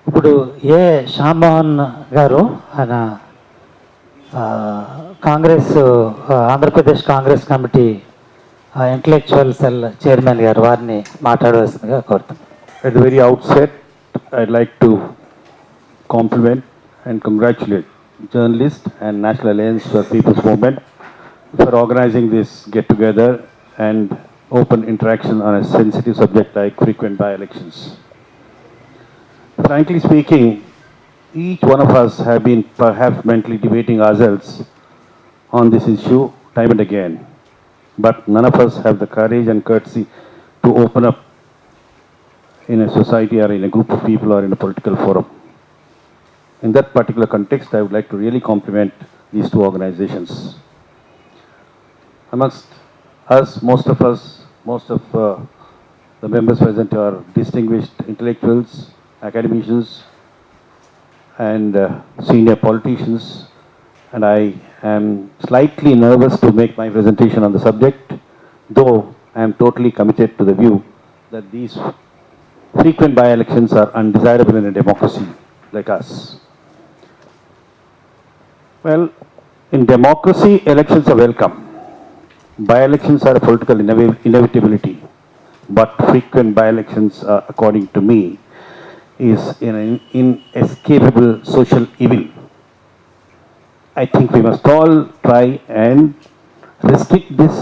ఇప్పుడు ఏ శ్యామ్మోహన్ గారు ఆయన Congress Andhra Pradesh Congress committee intellectual cell chairman గారు వారిని మాట్లాడవలసిందిగా కోరుతున్నాను. At the very outset, I'd like to compliment and congratulate journalists and National Alliance for People's Movement for organizing this get-together and open interaction on a sensitive subject like frequent by-elections. Frankly speaking, each one of us have been perhaps mentally debating ourselves on this issue time and again, but none of us have the courage and courtesy to open up in a society or in a group of people or in a political forum. In that particular context, I would like to really compliment these two organizations. Amongst us, most of the members present are distinguished intellectuals, academicians, and senior politicians, and I am slightly nervous to make my presentation on the subject, though I am totally committed to the view that these frequent by-elections are undesirable in a democracy like us. Well, in democracy, elections are welcome. By-elections are a political inevitability, but frequent by-elections, according to me, is an inescapable social evil. I think we must all try and restrict this,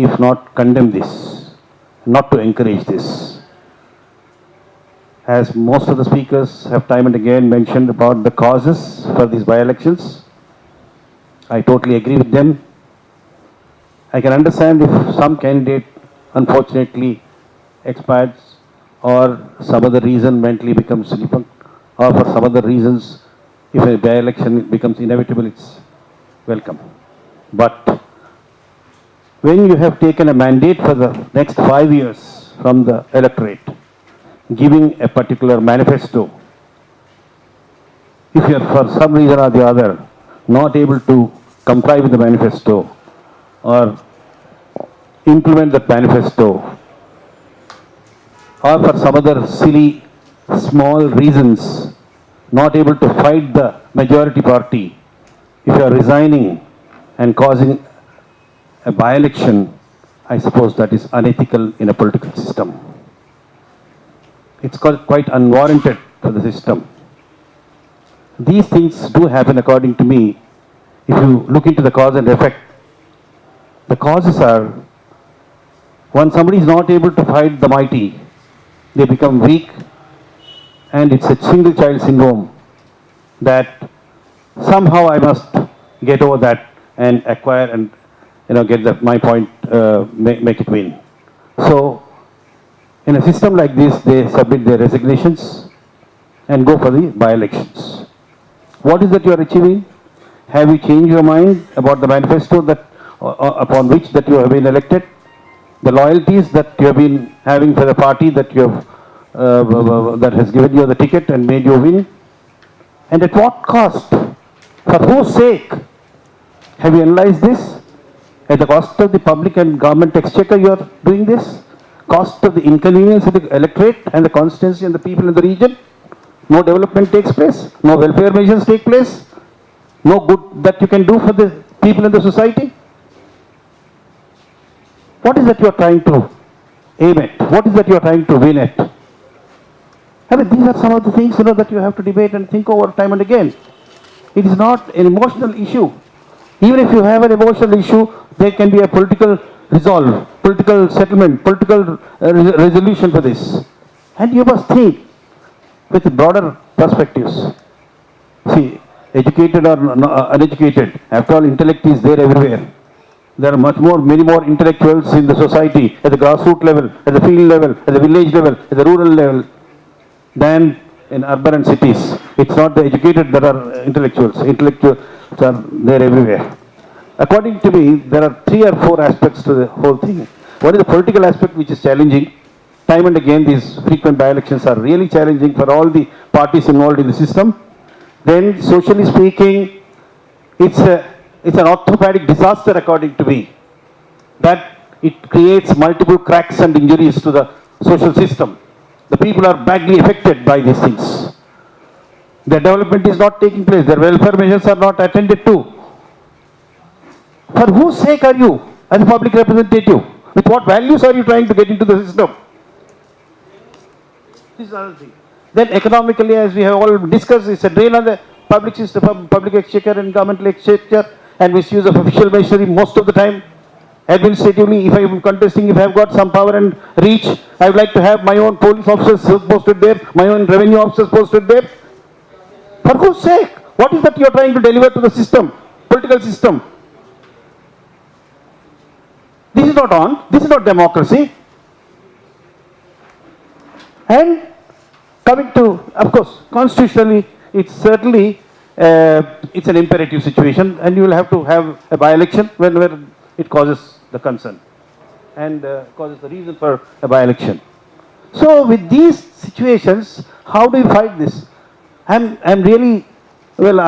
if not condemn this, not to encourage this. As most of the speakers have time and again mentioned about the causes for these by-elections, I totally agree with them. I can understand if some candidate unfortunately expires or some other reason mentally becomes defunct, or for some other reasons, if a by-election becomes inevitable, it's welcome. But when you have taken a mandate for the next 5 years from the electorate, giving a particular manifesto, if you are for some reason or the other not able to comply with the manifesto or implement that manifesto, or for some other silly small reasons not able to fight the majority party, if you are resigning and causing a by-election, I suppose that is unethical in a political system. It's quite unwarranted for the system. These things do happen according to me. If you look into the cause and effect, the causes are when somebody is not able to fight the mighty, they become weak, and it's a single child syndrome that somehow I must get over that and acquire and get my point, make it win. So in a system like this, they submit their resignations and go for the by-elections. What is that you are achieving? Have you changed your mind about the manifesto that upon which that you have been elected? The loyalties that you have been having for the party that you have that has given you the ticket and made you win? And at what cost? For whose sake? Have you analyzed this? At the cost of the public and government exchequer you are doing this? Cost of the inconvenience of the electorate and the constituency and the people in the region? No development takes place, no welfare measures take place, no good that you can do for the people in the society. What is that you are trying to aim at? What is that you are trying to win at? I mean, these are some of the things that you have to debate and think over time and again. It is not an emotional issue. Even if you have an emotional issue, there can be a political resolve, political settlement, political resolution for this. And you must think with broader perspectives. See, educated or uneducated, after all, intellect is there everywhere. There are many more intellectuals in the society, at the grassroots level, at the field level, at the village level, at the rural level, than in urban and cities. It's not the educated that are intellectuals. Intellectuals are there everywhere. According to me, there are 3 or 4 aspects to the whole thing. One is the political aspect, which is challenging. Time and again, these frequent by-elections are really challenging for all the parties involved in the system. Then, socially speaking, it's an orthopedic disaster, according to me, that it creates multiple cracks and injuries to the social system. The people are badly affected by these things. Their development is not taking place. Their welfare measures are not attended to. For whose sake are you as a public representative? With what values are you trying to get into the system? This is another thing. Then economically, as we have all discussed, it's a drain on the public system, public exchequer and governmental exchequer, and misuse of official machinery most of the time. Administratively, if I am contesting, if I have got some power and reach, I would like to have my own police officers posted there, my own revenue officers posted there. For whose sake? What is that you are trying to deliver to the system, political system? This is not on. This is not democracy. And coming to, of course, constitutionally, it's certainly it's an imperative situation, and you will have to have a by-election whenever it causes the concern and causes the reason for a by-election. So, with these situations, how do you fight this? I'm really, well,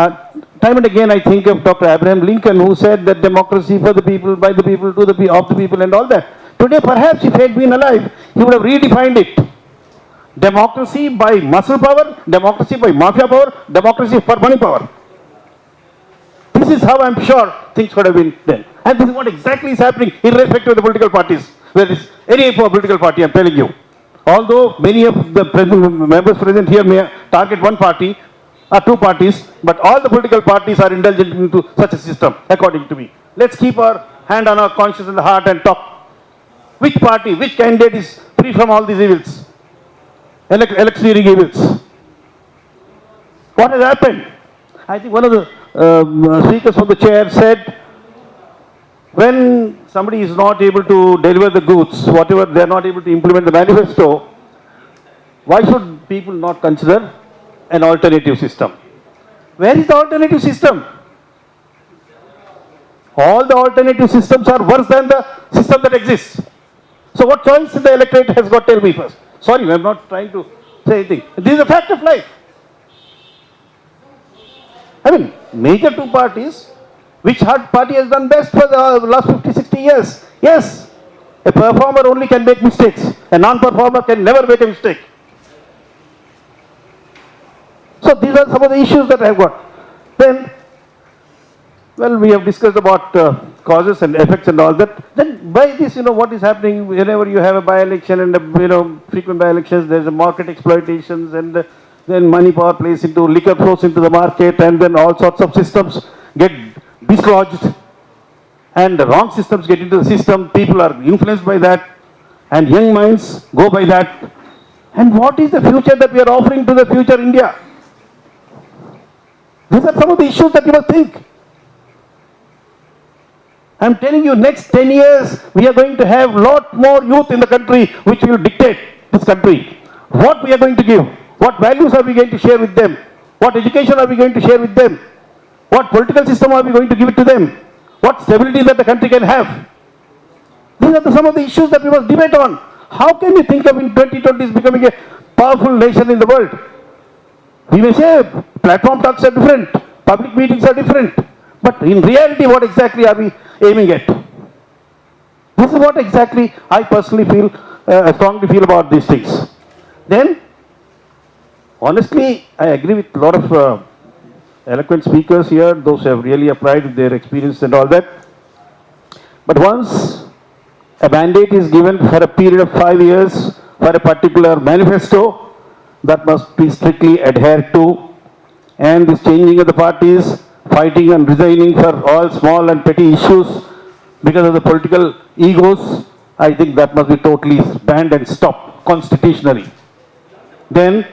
time and again I think of Dr. Abraham Lincoln, who said that democracy for the people, by the people, to the of the people, and all that. Today, perhaps if he had been alive, he would have redefined it. Democracy by muscle power, democracy by mafia power, democracy for money power. This is how I'm sure things could have been done. And this is what exactly is happening, irrespective of the political parties. There is any political party, I'm telling you. Although many of the members present here may target one party or two parties, but all the political parties are indulgent into such a system, according to me. Let's keep our hand on our conscience and the heart and talk. Which party, which candidate is free from all these evils? Electioneering evils. What has happened? I think one of the speakers from the chair said, when somebody is not able to deliver the goods, whatever they are not able to implement the manifesto, why should people not consider an alternative system? Where is the alternative system? All the alternative systems are worse than the system that exists. So what choice the electorate has got, tell me first. Sorry, I am not trying to say anything. This is a fact of life. I mean, major two parties, which party has done best for the last 50, 60 years? Yes, a performer only can make mistakes. A non-performer can never make a mistake. So these are some of the issues that I have got. Then, well, we have discussed about causes and effects and all that. Then by this, what is happening whenever you have a by-election and, frequent by-elections, there's a market exploitations, and then money power plays into, liquor flows into the market, and then all sorts of systems get dislodged, and the wrong systems get into the system. People are influenced by that, and young minds go by that. And what is the future that we are offering to the future India? These are some of the issues that you must think. I'm telling you, next 10 years, we are going to have a lot more youth in the country which will dictate this country. What we are going to give, what values are we going to share with them, what education are we going to share with them, what political system are we going to give it to them, what stability that the country can have. These are some of the issues that we must debate on. How can you think of in 2020 becoming a powerful nation in the world? We may say platform talks are different, public meetings are different, but in reality, what exactly are we aiming at? This is what exactly I personally feel, strongly feel about these things. Then, honestly, I agree with a lot of eloquent speakers here, those who have really applied their experience and all that. But once a mandate is given for a period of 5 years for a particular manifesto, that must be strictly adhered to, and this changing of the parties, fighting and resigning for all small and petty issues because of the political egos, I think that must be totally banned and stopped constitutionally. Then,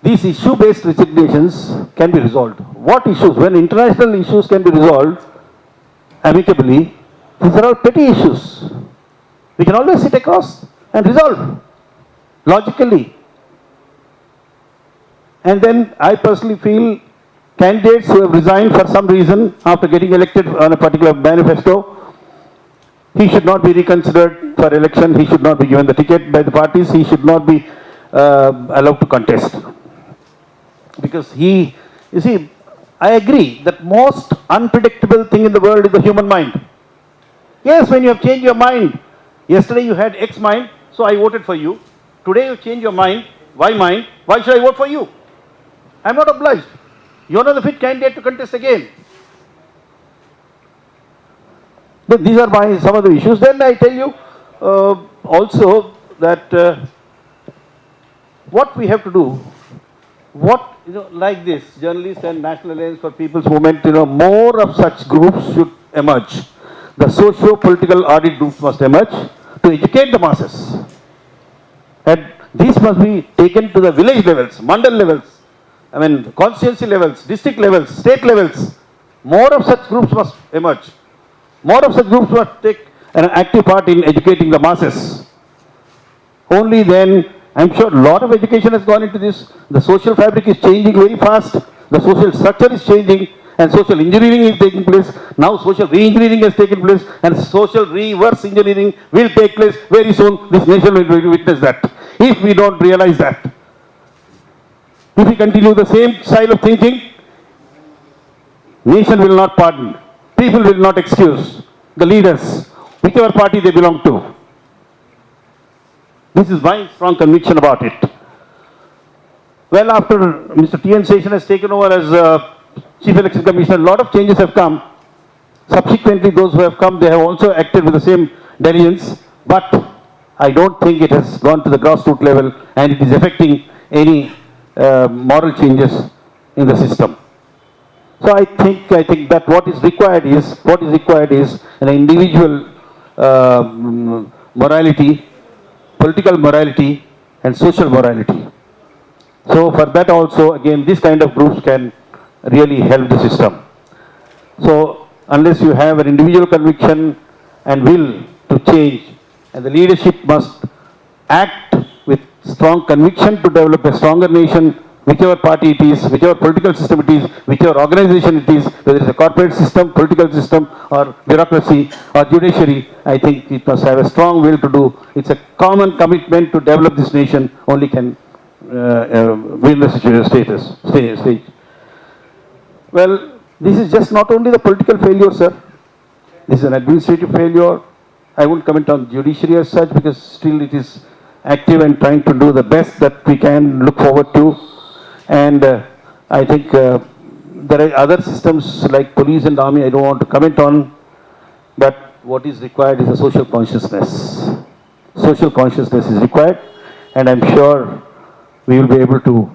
these issue-based resignations can be resolved. What issues? When international issues can be resolved amicably, these are all petty issues. We can always sit across and resolve logically. And then I personally feel candidates who have resigned for some reason after getting elected on a particular manifesto, he should not be reconsidered for election, he should not be given the ticket by the parties, he should not be allowed to contest. Because you see, I agree that most unpredictable thing in the world is the human mind. Yes, when you have changed your mind, yesterday you had X mind, so I voted for you. Today you change your mind, Why mine? Why should I vote for you? I'm not obliged. You're not the fit candidate to contest again. But these are some of the issues. Then I tell you also that what we have to do, like this, journalists and National Alliance for People's Movement, more of such groups should emerge. The socio-political audit groups must emerge to educate the masses. And these must be taken to the village levels, mandal levels, constituency levels, district levels, state levels. More of such groups must emerge. More of such groups must take an active part in educating the masses. Only then, I'm sure a lot of education has gone into this. The social fabric is changing very fast. The social structure is changing, and social engineering is taking place. Now social re-engineering has taken place, and social reverse engineering will take place very soon. This nation will witness that. If we don't realize that, if we continue the same style of thinking, nation will not pardon. People will not excuse the leaders, whichever party they belong to. This is my strong conviction about it. Well, after Mr. T.N. Seshan has taken over as Chief Election Commissioner, a lot of changes have come. Subsequently, those who have come, they have also acted with the same diligence, but I don't think it has gone to the grassroots level and it is affecting any moral changes in the system. So I think that what is required is an individual morality, political morality, and social morality. So for that also, again, this kind of groups can really help the system. So unless you have an individual conviction and will to change, and the leadership must act with strong conviction to develop a stronger nation, whichever party it is, whichever political system it is, whichever organization it is, whether it's a corporate system, political system, or bureaucracy, or judiciary, I think it must have a strong will to do. It's a common commitment to develop this nation, only can win the stage. Well, this is just not only the political failure, sir. This is an administrative failure. I won't comment on judiciary as such because still it is active and trying to do the best that we can look forward to. And I think there are other systems like police and army I don't want to comment on, but what is required is a social consciousness. Social consciousness is required, and I'm sure we will be able to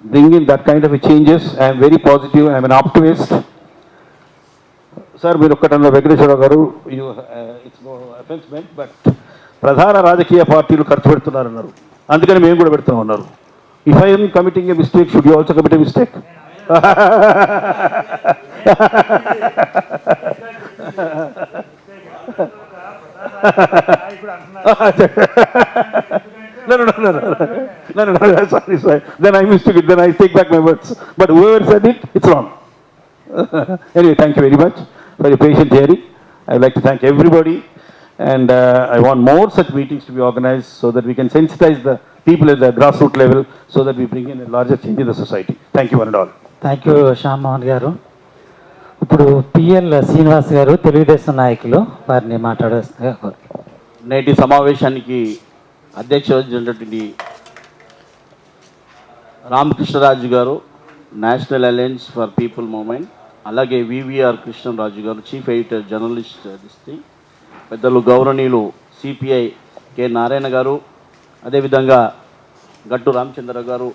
bring in that kind of a changes. I am very positive, I am an optimist. Sir, మీరు ఒక్కటన్న వెంకటేశ్వరరావు గారు, it's no offence మెంట్, but ప్రధాన రాజకీయ పార్టీలు ఖర్చు పెడుతున్నారన్నారు, అందుకని మేము కూడా పెడుతున్నాం అన్నారు. If I am committing a mistake, should you also commit a mistake? No, sorry. Then I mistook it, then I take back my words. But whoever said it, it's wrong. Anyway, thank you very much for your patient hearing. I would like to thank everybody, and I want more such meetings to be organized so that we can sensitize the people at the grassroots level so that we bring in a larger change in the society. Thank you one and all. Thank you Shyam Mohan గారు. ఇప్పుడు PL Srinivas గారు, తెలుగుదేశం నాయకులు, వారిని మాట్లాడేస్తున్నారు. నేటి సమావేశానికి అధ్యక్షత వహించినటువంటి రామకృష్ణరాజు గారు, national alliance for people movement, అలాగే వివిఆర్ కృష్ణరాజు గారు, చీఫ్ ఎడిటర్ జర్నలిస్ట్ డిస్ట్రిక్ట్, పెద్దలు గౌరవనీయులు సిపిఐ కె నారాయణ గారు, అదేవిధంగా గట్టు రామచంద్ర గారు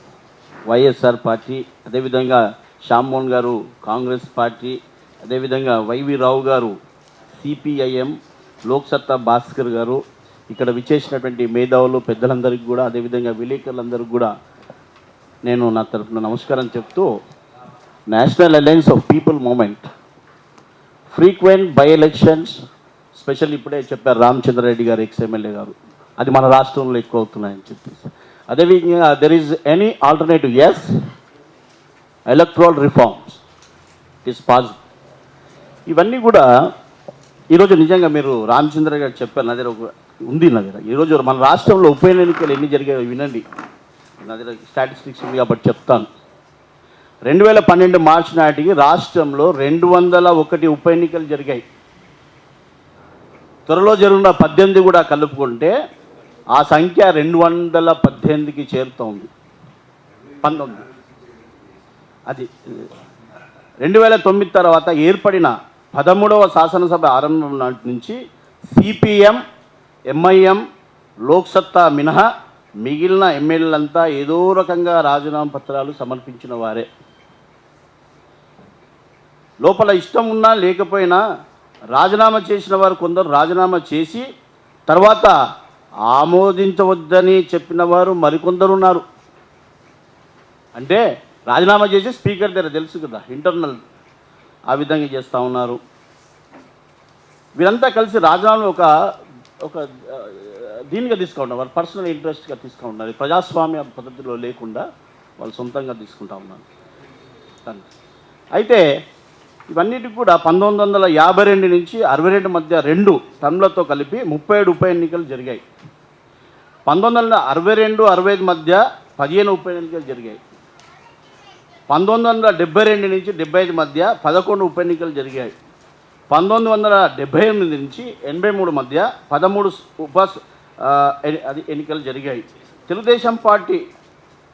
వైఎస్ఆర్ పార్టీ, అదేవిధంగా శ్యామ్మోహన్ గారు కాంగ్రెస్ పార్టీ, అదేవిధంగా వైవి రావు గారు సిపిఐఎం, లోక్సత్తా భాస్కర్ గారు, ఇక్కడ విచ్చేసినటువంటి మేధావులు పెద్దలందరికీ కూడా, అదేవిధంగా విలేకరులందరికీ కూడా నేను నా తరఫున నమస్కారం చెప్తూ, national alliance of people movement frequent by elections, special ఇప్పుడే చెప్పారు రామచంద్రారెడ్డి గారు ఎక్స్ఎమ్మెల్యే గారు, అది మన రాష్ట్రంలో ఎక్కువ అవుతున్నాయని చెప్పేసి. అదేవిధంగా there is any alternative, yes electoral reforms it is possible. ఇవన్నీ కూడా ఈరోజు నిజంగా మీరు రామచంద్ర గారు చెప్పారు, నా దగ్గర ఒక ఉంది, నా దగ్గర ఈరోజు మన రాష్ట్రంలో ఉప ఎన్నికలు ఎన్ని జరిగాయో వినండి, నా దగ్గర స్టాటిస్టిక్స్ ఉంది కాబట్టి చెప్తాను. 2012 మార్చి నాటికి రాష్ట్రంలో 201 ఉప ఎన్నికలు జరిగాయి. త్వరలో జరిగిన 18 కూడా కలుపుకుంటే ఆ సంఖ్య 218కి చేరుతోంది. 19 అది 2009 తర్వాత ఏర్పడిన 13వ శాసనసభ ఆరంభం నాటి నుంచి సిపిఎం, ఎంఐఎం, లోక్సత్తా మినహా మిగిలిన ఎమ్మెల్యేలంతా ఏదో రకంగా రాజీనామా పత్రాలు సమర్పించిన వారే. లోపల ఇష్టం ఉన్నా లేకపోయినా రాజీనామా చేసిన వారు కొందరు రాజీనామా చేసి తర్వాత ఆమోదించవద్దని చెప్పిన వారు మరికొందరు ఉన్నారు. అంటే రాజీనామా చేసి స్పీకర్ దగ్గర తెలుసు కదా, ఇంటర్నల్ ఆ విధంగా చేస్తూ ఉన్నారు. వీరంతా కలిసి రాజీనామా ఒక దీనిగా తీసుకుంటారు, వారు పర్సనల్ ఇంట్రెస్ట్గా తీసుకుంటున్నారు. ప్రజాస్వామ్య పద్ధతిలో లేకుండా వాళ్ళు సొంతంగా తీసుకుంటా ఉన్నారు. అయితే ఇవన్నిటికి కూడా 1952 నుంచి 62 మధ్య 2 టర్మ్లతో కలిపి 37 ఉప ఎన్నికలు జరిగాయి. 1962, 65 మధ్య 15 ఉప ఎన్నికలు జరిగాయి. 1972 నుంచి 75 మధ్య 11 ఉప ఎన్నికలు జరిగాయి. 1978 నుంచి 83 మధ్య 13 ఎన్నికలు జరిగాయి. తెలుగుదేశం పార్టీ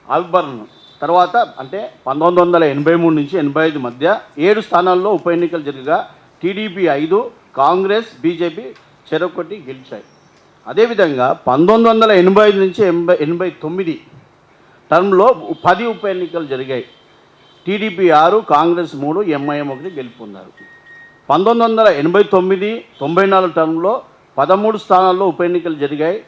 ఆవిర్భావం తర్వాత అంటే 1983 నుంచి 85 మధ్య 7 స్థానాల్లో ఉప ఎన్నికలు జరగగా టీడీపీ 5, కాంగ్రెస్, బీజేపీ చెరొకటి గెలిచాయి. అదేవిధంగా 1985 నుంచి 89 టర్మ్లో 10 ఉప ఎన్నికలు జరిగాయి. టీడీపీ 6, కాంగ్రెస్ 3, ఎంఐఎం 1 గెలుపొందారు. 1989, 94 టర్మ్లో 13 స్థానాల్లో ఉప ఎన్నికలు జరిగాయి.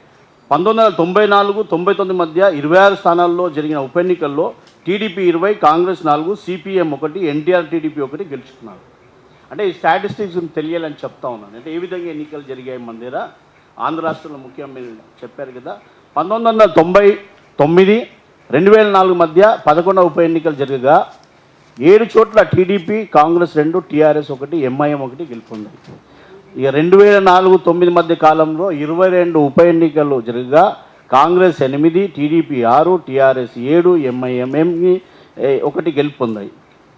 1994, 99 మధ్య 26 స్థానాల్లో జరిగిన ఉప ఎన్నికల్లో TDP 20, Congress 4, CPM 1, NTR TDP 1 గెలుచుకున్నారు. అంటే ఈ స్టాటిస్టిక్స్ తెలియాలని చెప్తా ఉన్నాను. అంటే ఏ విధంగా ఎన్నికలు జరిగాయి మన దగ్గర ఆంధ్ర రాష్ట్రంలో ముఖ్యంగా మీరు చెప్పారు కదా. 1999, 2004 మధ్య 11 ఉప ఎన్నికలు జరగగా 7 చోట్ల టీడీపీ, కాంగ్రెస్ 2, టీఆర్ఎస్ 1, ఎంఐఎం 1 గెలుపొందాయి. ఇక 2004-9 మధ్య కాలంలో 22 ఉప ఎన్నికలు జరగగా కాంగ్రెస్ 8, టీడీపీ 6, టీఆర్ఎస్ 7, ఎంఐఎం 1 గెలుపొందాయి.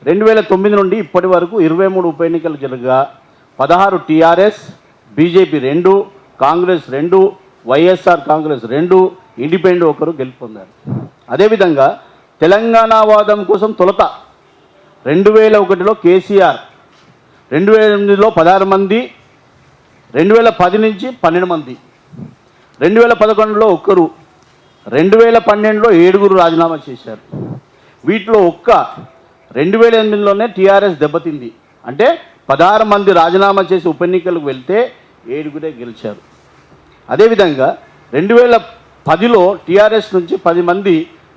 2009 నుండి ఇప్పటి వరకు 23 ఉప ఎన్నికలు జరగగా 16 TRS, BJP 2, Congress 2, YSR Congress 2, independent 1 గెలుపొందారు. అదేవిధంగా తెలంగాణ వాదం కోసం తొలుత 2001లో కేసీఆర్, 2008లో 16 మంది, 2010 నుంచి 12 మంది, 2011లో 1, 2012లో 7 రాజీనామా చేశారు. వీటిలో 2008లోనే టీఆర్ఎస్ దెబ్బతింది. అంటే 16 మంది రాజీనామా చేసి ఉప ఎన్నికలకు వెళ్తే 7 గెలిచారు. అదేవిధంగా 2010లో టీఆర్ఎస్ నుంచి 10 మంది,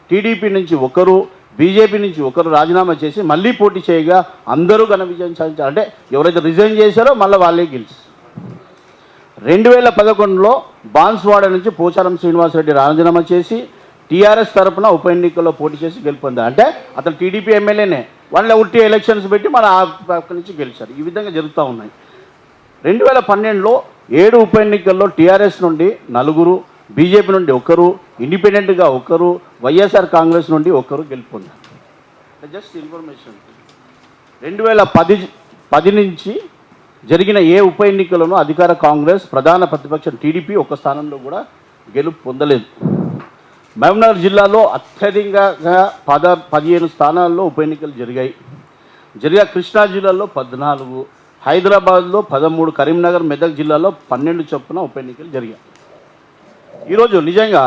టీడీపీ నుంచి 1, బీజేపీ నుంచి 1 రాజీనామా చేసి మళ్ళీ పోటీ చేయగా అందరూ ఘన విజయం సాధించారు. అంటే ఎవరైతే రిజైన్ చేశారో మళ్ళీ వాళ్ళే గెలిచారు. 2011లో బాన్స్వాడ నుంచి పోచారం శ్రీనివాసరెడ్డి రాజీనామా చేసి టీఆర్ఎస్ తరఫున ఉప ఎన్నికల్లో పోటీ చేసి గెలుపొందారు. అంటే అతను టీడీపీ ఎమ్మెల్యేనే, వాళ్ళని ఉట్టి ఎలక్షన్స్ పెట్టి మన ఆ పక్క నుంచి గెలిచారు. ఈ విధంగా జరుగుతూ ఉన్నాయి. 2012లో 7 ఉప ఎన్నికల్లో టీఆర్ఎస్ నుండి 4, బీజేపీ నుండి 1, ఇండిపెండెంట్గా 1, వైఎస్ఆర్ కాంగ్రెస్ నుండి 1 గెలుపొందారు. Just information. 2010 నుంచి జరిగిన ఏ ఉప ఎన్నికలను అధికార కాంగ్రెస్, ప్రధాన ప్రతిపక్షం టీడీపీ 1 స్థానంలో కూడా గెలుపు పొందలేదు. మహబూబ్నగర్ జిల్లాలో అత్యధికంగా 15 స్థానాల్లో ఉప ఎన్నికలు జరిగాయి. కృష్ణా జిల్లాలో 14, హైదరాబాద్లో 13, కరీంనగర్, మెదక్ జిల్లాలో 12 చొప్పున ఉప ఎన్నికలు జరిగాయి. ఈరోజు నిజంగా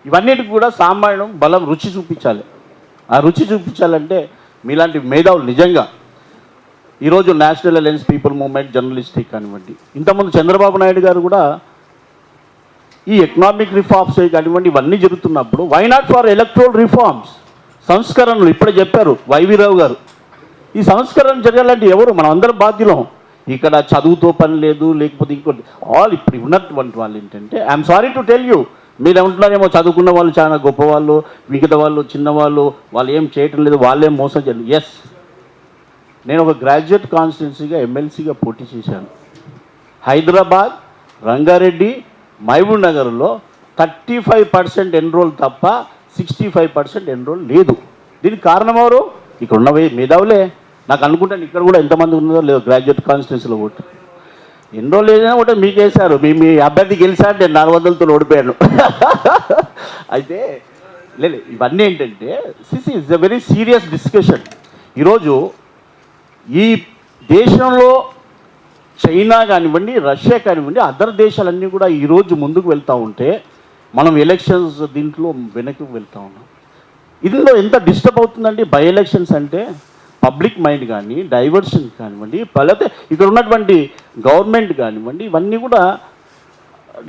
ఇవన్నిటికి కూడా సామాన్యం బలం రుచి చూపించాలి. ఆ రుచి చూపించాలంటే మీలాంటి మేధావులు నిజంగా ఈరోజు national alliance people movement, journalistic కానివ్వండి, ఇంతకుముందు చంద్రబాబు నాయుడు గారు కూడా ఈ ఎకనామిక్ రిఫార్మ్స్ కానివ్వండి ఇవన్నీ జరుగుతున్నప్పుడు why not for electoral reforms, సంస్కరణలు ఇప్పుడే చెప్పారు వైవీరావు గారు. ఈ సంస్కరణ జరగాలంటే ఎవరు? మనం అందరం బాధ్యులం. ఇక్కడ చదువుతో పని లేదు, లేకపోతే ఇంకోటి ఇప్పుడు ఉన్నటువంటి వాళ్ళు ఏంటంటే I'm sorry to tell you, మీరు ఏమంటున్నారేమో చదువుకున్న వాళ్ళు చాలా గొప్పవాళ్ళు, మిగతా వాళ్ళు చిన్నవాళ్ళు, వాళ్ళు ఏం చేయటం లేదు, వాళ్ళేం మోసం చేయలేదు. ఎస్, నేను ఒక గ్రాడ్యుయేట్ కాన్స్టిట్యున్సీగా ఎమ్మెల్సీగా పోటీ చేశాను. హైదరాబాద్, రంగారెడ్డి, మహబూబ్ నగర్లో 35% ఎన్రోల్ తప్ప 65% ఎన్రోల్ లేదు. దీనికి కారణం ఎవరు? ఇక్కడ ఉన్న మేధావులే. నాకు అనుకుంటాను ఇక్కడ కూడా ఎంతమంది ఉన్నదో లేదు గ్రాడ్యుయేట్ కాన్స్టిట్యున్సీలో ఓటు. ఎన్ని రోజులు వేసినా ఒకటే మీకు వేశారు. మీ అభ్యర్థి గెలిచారు, నేను 400తో ఓడిపోయాను. అయితే లేదు, ఇవన్నీ ఏంటంటే it's a very serious discussion. ఈరోజు ఈ దేశంలో చైనా కానివ్వండి, రష్యా కానివ్వండి, అదర్ దేశాలన్నీ కూడా ఈరోజు ముందుకు వెళ్తూ ఉంటే మనం ఎలక్షన్స్ దీంట్లో వెనక్కి వెళ్తూ ఉన్నాం. ఇందులో ఎంత డిస్టర్బ్ అవుతుందండి బై ఎలక్షన్స్ అంటే, పబ్లిక్ మైండ్ కానీ, డైవర్షన్ కానివ్వండి, లేకపోతే ఇక్కడ ఉన్నటువంటి గవర్నమెంట్ కానివ్వండి, ఇవన్నీ కూడా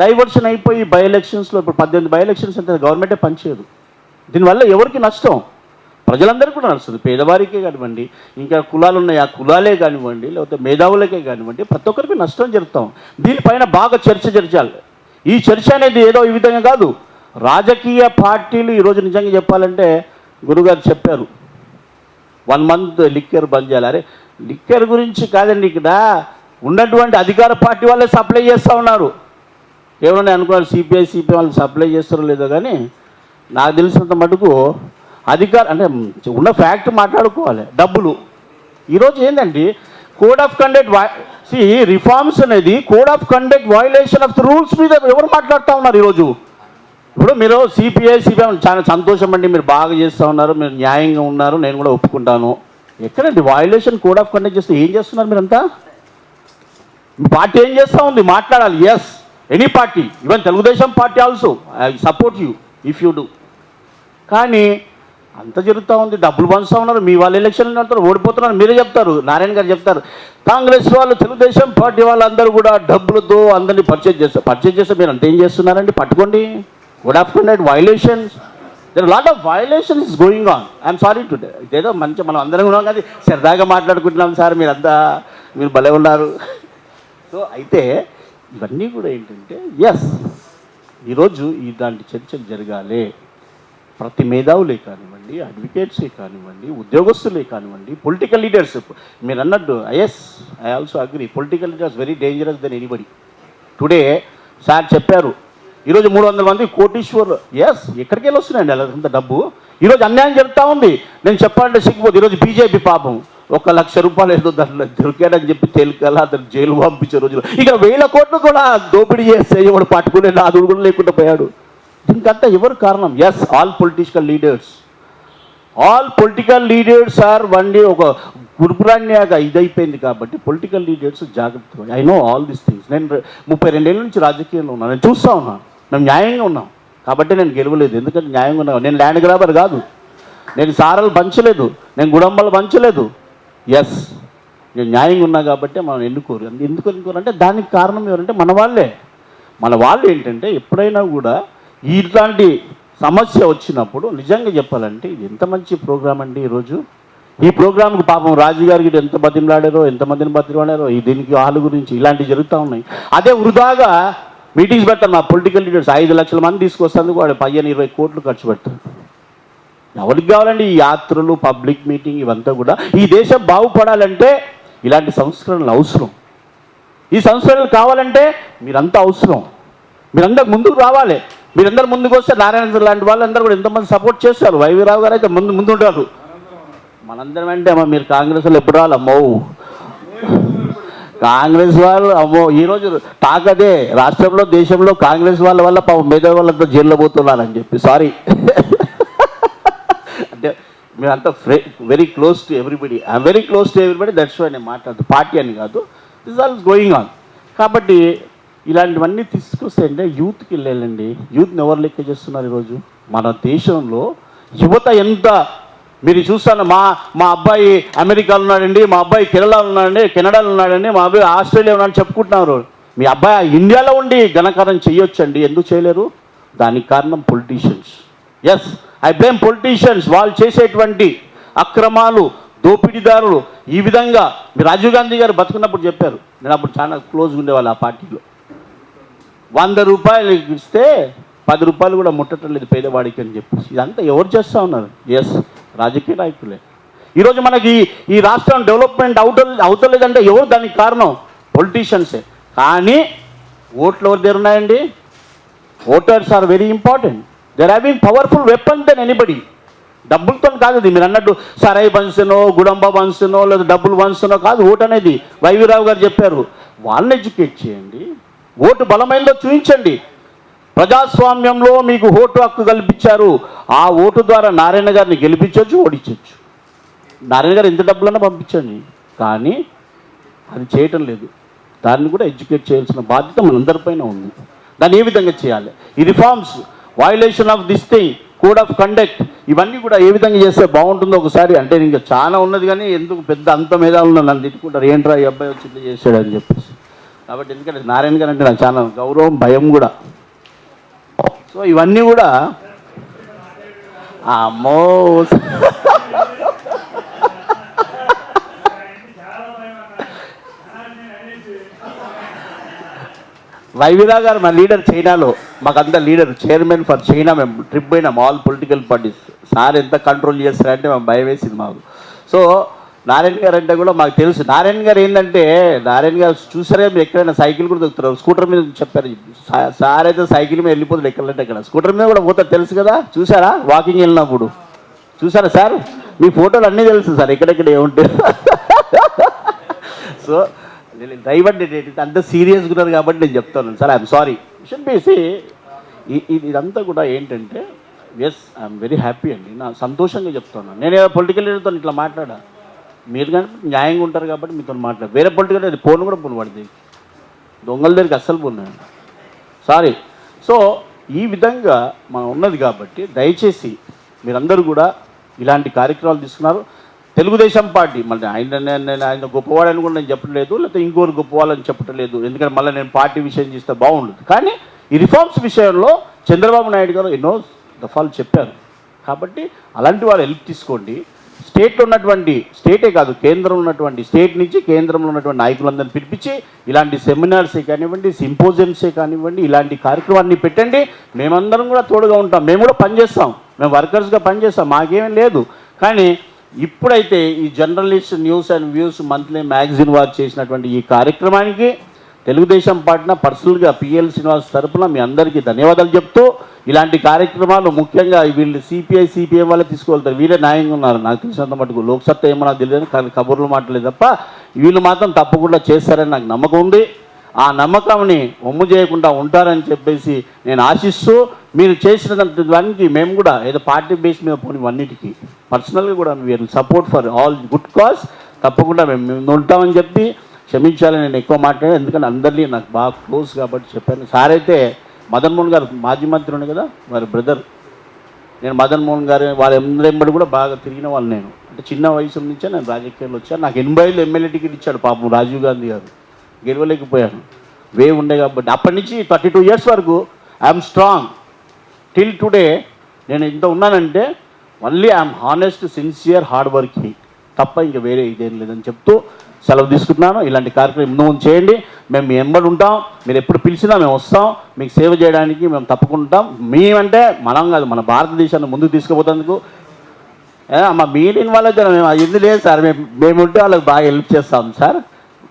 డైవర్షన్ అయిపోయి బై ఎలక్షన్స్లో ఇప్పుడు 18 బై ఎలక్షన్స్ అంటే గవర్నమెంటే పనిచేయదు. దీనివల్ల ఎవరికి నష్టం? ప్రజలందరికీ కూడా నడుస్తుంది. పేదవారికే కానివ్వండి, ఇంకా కులాలు ఉన్నాయి, ఆ కులాలే కానివ్వండి, లేకపోతే మేధావులకే కానివ్వండి, ప్రతి ఒక్కరికి నష్టం జరుగుతాం. దీనిపైన బాగా చర్చ జరగాలి. ఈ చర్చ అనేది ఏదో ఈ విధంగా కాదు. రాజకీయ పార్టీలు ఈరోజు నిజంగా చెప్పాలంటే, గురుగారు చెప్పారు 1 month లిక్కర్ బంద్ చేయాలి. అరే లిక్కర్ గురించి కాదండి, ఇక్కడ ఉన్నటువంటి అధికార పార్టీ వాళ్ళే సప్లై చేస్తూ ఉన్నారు. ఏమన్నా అనుకున్నారు సిపిఐ వాళ్ళు సప్లై చేస్తారో లేదో, కానీ నాకు తెలిసినంత మటుకు అంటే ఉన్న ఫ్యాక్ట్ మాట్లాడుకోవాలి. డబ్బులు ఈరోజు ఏంటండి, కోడ్ ఆఫ్ కండక్ట్ రిఫార్మ్స్ అనేది code of conduct violation of the rules మీద ఎవరు మాట్లాడుతూ ఉన్నారు ఈరోజు? ఇప్పుడు మీరు సిపిఐ చాలా సంతోషం అండి, మీరు బాగా చేస్తూ ఉన్నారు, మీరు న్యాయంగా ఉన్నారు, నేను కూడా ఒప్పుకుంటాను. ఎక్కడండి వయలేషన్ కోడ్ ఆఫ్ కండక్ట్ చేస్తే ఏం చేస్తున్నారు మీరంతా? మీ పార్టీ ఏం చేస్తూ ఉంది? మాట్లాడాలి. Yes, any party, even Telugu Desam party also I support you if you do. కానీ అంత జరుగుతూ ఉంది, డబ్బులు పంచుతూ ఉన్నారు. మీ వాళ్ళు ఎలక్షన్లు నడుతారు, ఓడిపోతున్నారు. మీరే చెప్తారు, నారాయణ గారు చెప్తారు, కాంగ్రెస్ వాళ్ళు, తెలుగుదేశం పార్టీ వాళ్ళందరూ కూడా డబ్బులతో అందరినీ పర్చేజ్ చేస్తారు. మీరు అంత ఏం చేస్తున్నారండి? పట్టుకోండి. Code of conduct violations, there lot of violations is going on. I'm sorry today. ఇదేదో మంచి మనం అందరం ఉన్నాం కదా, సరదాగా మాట్లాడుకుంటున్నాం సార్, మీరు భలే ఉన్నారు. సో అయితే ఇవన్నీ కూడా ఏంటంటే, ఎస్ ఈరోజు ఇలాంటి చర్చలు జరగాలి. ప్రతి మేధావులే కానివ్వండి, అడ్వకేట్సే కానివ్వండి, ఉద్యోగస్తులే కానివ్వండి, పొలిటికల్ లీడర్స్. మీరు అన్నట్టు yes, I also agree, political leaders very dangerous then anybody. Today sir చెప్పారు, ఈరోజు 300 మంది కోటీశ్వర్లు. ఎస్, ఎక్కడికి వెళ్ళి వస్తున్నాయండి అలా అంత డబ్బు? ఈరోజు అన్యాయం జరుగుతూ ఉంది. నేను చెప్పాలంటే సిగ్గుపోదు. ఈరోజు బీజేపీ పాపం 1 లక్ష రూపాయలు ఏదో దాంట్లో దొరికాడని చెప్పి తేలికలా అతను జైలు పంపించే రోజులు, ఇక 1000 కోట్లు కూడా దోపిడీ చేస్తే ఎవడు పట్టుకునే నాదుడు కూడా లేకుండా పోయాడు. దీనికంతా ఎవరు కారణం? Yes, all political leaders are one day ఒక గురుపురాన్యాగా ఇదైపోయింది. కాబట్టి పొలిటికల్ లీడర్స్ జాగ్రత్తగా, I know all these things. నేను 32 ఏళ్ళ నుంచి రాజకీయంలో ఉన్నాను, నేను చూస్తూ ఉన్నాను. మేము న్యాయంగా ఉన్నాం కాబట్టి నేను గెలవలేదు. ఎందుకంటే న్యాయంగా ఉన్నాను. నేను ల్యాండ్ గ్రాబర్ కాదు, నేను సారాలు పంచలేదు, నేను గుడంబలు పంచలేదు. ఎస్, నేను న్యాయంగా ఉన్నా కాబట్టి మనం ఎందుకు ఎన్నుకోరంటే దానికి కారణం ఎవరంటే మన వాళ్ళు ఏంటంటే, ఎప్పుడైనా కూడా ఇట్లాంటి సమస్య వచ్చినప్పుడు నిజంగా చెప్పాలంటే ఇది ఎంత మంచి ప్రోగ్రామ్ అండి. ఈరోజు ఈ ప్రోగ్రాంకి పాపం రాజు గారికి ఎంత బతిమలాడారో, ఎంతమందిని బతిమలాడారో, దీనికి వాళ్ళ గురించి ఇలాంటివి జరుగుతూ ఉన్నాయి. అదే వృధాగా మీటింగ్స్ పెడతారు మా పొలిటికల్ లీడర్స్. 5 లక్షల మంది తీసుకొస్తేందుకు వాడు 15-20 కోట్లు ఖర్చు పెడతారు. ఎవరికి కావాలండి ఈ యాత్రలు, పబ్లిక్ మీటింగ్, ఇవంతా కూడా? ఈ దేశం బాగుపడాలంటే ఇలాంటి సంస్కరణలు అవసరం. ఈ సంస్కరణలు కావాలంటే మీరంతా అవసరం. మీరందరూ ముందుకు రావాలి. మీరందరూ ముందుకు వస్తే నారాయణ లాంటి వాళ్ళందరూ కూడా ఎంతమంది సపోర్ట్ చేస్తారు. వైవీరావు గారు అయితే ముందుంటారు. మనందరం అంటే అమ్మ మీరు కాంగ్రెస్ వాళ్ళు ఎప్పుడు రావాలమ్మో, కాంగ్రెస్ వాళ్ళు అమ్మో. ఈరోజు టాక్ అదే, రాష్ట్రంలో దేశంలో కాంగ్రెస్ వాళ్ళ వల్ల పాపం మేధావి వాళ్ళంతా జైల్లో పోతున్నారని చెప్పి. సారీ అంటే మీరంతా very close to everybody. I'm very close to everybody, that's why నేను మాట్లాడుతూ, పార్టీ అని కాదు, దిస్ ఆల్ గోయింగ్ ఆన్. కాబట్టి ఇలాంటివన్నీ తీసుకొస్తే అంటే యూత్కి వెళ్ళాలండి. యూత్ని ఎవరు లెక్క చేస్తున్నారు ఈరోజు? మన దేశంలో యువత ఎంత మీరు చూస్తాను. మా అబ్బాయి అమెరికాలో ఉన్నాడండి, మా అబ్బాయి కేరళలో ఉన్నాడండి, కెనడాలో ఉన్నాడండి, మా అబ్బాయి ఆస్ట్రేలియా ఉన్నాడని చెప్పుకుంటున్నారు. మీ అబ్బాయి ఇండియాలో ఉండి ఘనకారం చేయొచ్చండి, ఎందుకు చేయలేరు? దానికి కారణం politicians. Yes, I blame politicians. వాళ్ళు చేసేటువంటి అక్రమాలు, దోపిడీదారులు. ఈ విధంగా మీరు రాజీవ్ గాంధీ గారు బతుకున్నప్పుడు చెప్పారు, నేను అప్పుడు చాలా క్లోజ్గా ఉండేవాళ్ళు ఆ పార్టీలో. 100 రూపాయలు ఇస్తే 10 రూపాయలు కూడా ముట్టడం లేదు పేదవాడికి అని చెప్పేసి. ఇదంతా ఎవరు చేస్తూ ఉన్నారు? ఎస్, రాజకీయ నాయకులే. ఈరోజు మనకి ఈ రాష్ట్రం డెవలప్మెంట్ అవుతలేదంటే ఎవరు దానికి కారణం? పొలిటీషియన్సే. కానీ ఓట్లు ఎవరి దగ్గర ఉన్నాయండి? Voters are very important. They are having powerful weapon then anybody. డబ్బులతో కాదు ఇది. మీరు అన్నట్టు సరాయి పంచునో, గుడంబ పంచునో, లేదా డబ్బులు పంచునో కాదు ఓటు అనేది. వైవీరావు గారు చెప్పారు, వాళ్ళని ఎడ్యుకేట్ చేయండి. ఓటు బలమైందో చూపించండి. ప్రజాస్వామ్యంలో మీకు ఓటు హక్కు కల్పించారు. ఆ ఓటు ద్వారా నారాయణ గారిని గెలిపించవచ్చు, ఓడించవచ్చు. నారాయణ గారు ఎంత డబ్బులన్నా పంపించండి, కానీ అది చేయటం లేదు. దాన్ని కూడా ఎడ్యుకేట్ చేయాల్సిన బాధ్యత మనందరిపైన ఉంది. దాన్ని ఏ విధంగా చేయాలి, ఈ reforms, violation of this thing, code of conduct, ఇవన్నీ కూడా ఏ విధంగా చేస్తే బాగుంటుందో ఒకసారి. అంటే ఇంకా చాలా ఉన్నది, కానీ ఎందుకు పెద్ద అంత మీద నన్ను తిట్టుకుంటారు, ఏంట్రా ఈ అబ్బాయి వచ్చి ఇట్లా చేశాడు అని చెప్పేసి. కాబట్టి ఎందుకంటే నారాయణ గారు అంటే నాకు చాలా గౌరవం, భయం కూడా. సో ఇవన్నీ కూడా అమ్మో వైవిరా గారు మా లీడర్ చైనాలో, మాకంతా లీడర్, చైర్మన్ ఫర్ చైనా. మేము ట్రిప్ పోయినాం, ఆల్ పొలిటికల్ పార్టీస్. సార్ ఎంత కంట్రోల్ చేస్తారంటే మేము భయం వేసింది మాకు. సో నారాయణ గారు అంటే కూడా మాకు తెలుసు. నారాయణ గారు ఏంటంటే, నారాయణ గారు చూసారే మీరు ఎక్కడైనా సైకిల్ కూడా దొరుకుతారు, స్కూటర్ మీద చెప్పారు. సార్ అయితే సైకిల్ మీద వెళ్ళిపోతుంది ఎక్కడంటే ఎక్కడ, స్కూటర్ మీద కూడా పోతారు, తెలుసు కదా. చూసారా వాకింగ్ వెళ్ళినప్పుడు, చూసారా సార్? మీ ఫోటోలు అన్నీ తెలుసు సార్, ఎక్కడెక్కడ ఏముంటాయి. సో డ్రైవ్ అంటే అంత సీరియస్గా ఉన్నారు కాబట్టి నేను చెప్తాను sir, I'm sorry. Should be see ఇదంతా కూడా ఏంటంటే, ఎస్ ఐఎమ్ వెరీ హ్యాపీ అండి, నా సంతోషంగా చెప్తాను. నేను ఏదో పొలిటికల్ లీడర్తో ఇట్లా మాట్లాడా, మీరు కానీ న్యాయంగా ఉంటారు కాబట్టి మీతో మాట్లాడు. వేరే పొలిటికల్ లీడర్ ఫోన్ కూడా పోను పడుతుంది, దొంగల దగ్గరికి అస్సలు పోన్నాను, సారీ. సో ఈ విధంగా మనం ఉన్నది కాబట్టి దయచేసి మీరందరూ కూడా ఇలాంటి కార్యక్రమాలు తీసుకున్నారు. తెలుగుదేశం పార్టీ మళ్ళీ ఆయన గొప్పవాడని కూడా నేను చెప్పట్లేదు, లేకపోతే ఇంకోరు గొప్పవాళ్ళని చెప్పట్లేదు, ఎందుకంటే మళ్ళీ నేను పార్టీ విషయం చేస్తే బాగుండదు. కానీ ఈ రిఫార్మ్స్ విషయంలో చంద్రబాబు నాయుడు గారు ఎన్నో దఫాలు చెప్పారు. కాబట్టి అలాంటి వాళ్ళు హెల్ప్ తీసుకోండి. స్టేట్లో ఉన్నటువంటి, స్టేటే కాదు కేంద్రంలో ఉన్నటువంటి, స్టేట్ నుంచి కేంద్రంలో ఉన్నటువంటి నాయకులందరినీ పిలిపించి ఇలాంటి సెమినార్సే కానివ్వండి, సింపోజియమ్సే కానివ్వండి, ఇలాంటి కార్యక్రమాన్ని పెట్టండి. మేమందరం కూడా తోడుగా ఉంటాం, మేము కూడా పనిచేస్తాం, మేము వర్కర్స్గా పనిచేస్తాం, మాకేమీ లేదు. కానీ ఇప్పుడైతే ఈ journalist news and views monthly magazine వారు చేసినటువంటి ఈ కార్యక్రమానికి తెలుగుదేశం పార్టీ పర్సనల్గా పిఎల్ శ్రీనివాస్ తరఫున మీ అందరికీ ధన్యవాదాలు చెప్తూ, ఇలాంటి కార్యక్రమాలు ముఖ్యంగా వీళ్ళు సిపిఎం వాళ్ళే తీసుకువెళ్తారు, వీళ్ళే న్యాయంగా ఉన్నారు నాకు తెలిసినంత మటుకు. లోక్సత్తా ఏమో నాకు తెలియదు, కానీ కబుర్లు మాట్లాడలేదు తప్ప వీళ్ళు మాత్రం తప్పకుండా చేస్తారని నాకు నమ్మకం ఉంది. ఆ నమ్మకంని ఒమ్ము చేయకుండా ఉంటారని చెప్పేసి నేను ఆశిస్తూ, మీరు చేసినదానికి మేము కూడా ఏదో పార్టీ బేస్ మీద పోనీ అన్నిటికీ పర్సనల్గా కూడా we are support for all good cause, తప్పకుండా మేము ఉంటామని చెప్పి క్షమించాలని నేను ఎక్కువ మాట్లాడాను, ఎందుకంటే అందరినీ నాకు బాగా క్లోజ్ కాబట్టి చెప్పాను. సార్ అయితే మదన్ మోహన్ గారు మాజీ మంత్రి ఉండే కదా, వారి బ్రదర్. నేను మదన్ మోహన్ గారు వాళ్ళ ఎంబడి కూడా బాగా తిరిగిన వాళ్ళు. నేను అంటే చిన్న వయసు నుంచే నేను రాజకీయాల్లో వచ్చాను. నాకు 80లో ఎమ్మెల్యే టికెట్ ఇచ్చాడు పాపం రాజీవ్ గాంధీ గారు, గెలవలేకపోయాను, వేవ్ ఉండే కాబట్టి. అప్పటి నుంచి 32 years వరకు ఐఎమ్ స్ట్రాంగ్ టిల్ టుడే. నేను ఇంత ఉన్నానంటే only I'm honest, sincere, hard working తప్ప ఇంకా వేరే ఇదేం లేదని చెప్తూ సెలవు తీసుకుంటున్నాను. ఇలాంటి కార్యక్రమం ముందు చేయండి, మేము మీ ఎంబడి ఉంటాం, మీరు ఎప్పుడు పిలిచినా మేము వస్తాం, మీకు సేవ చేయడానికి మేము తప్పకుండా ఉంటాం. మేమంటే మనం కాదు, మన భారతదేశాన్ని ముందుకు తీసుకుపోయేందుకు మా మీడియన్ వాళ్ళకి మేము అది లేదు సార్, మేము ఉంటే వాళ్ళకి బాగా హెల్ప్ చేస్తాం సార్,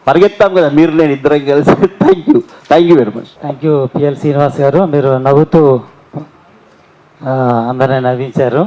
పరిగెత్తాం కదా మీరు నేను ఇద్దరం కలిసి. Thank you very much. Thank you P L Srinivas గారు, మీరు నవ్వుతూ అందరినీ నవ్వించారు.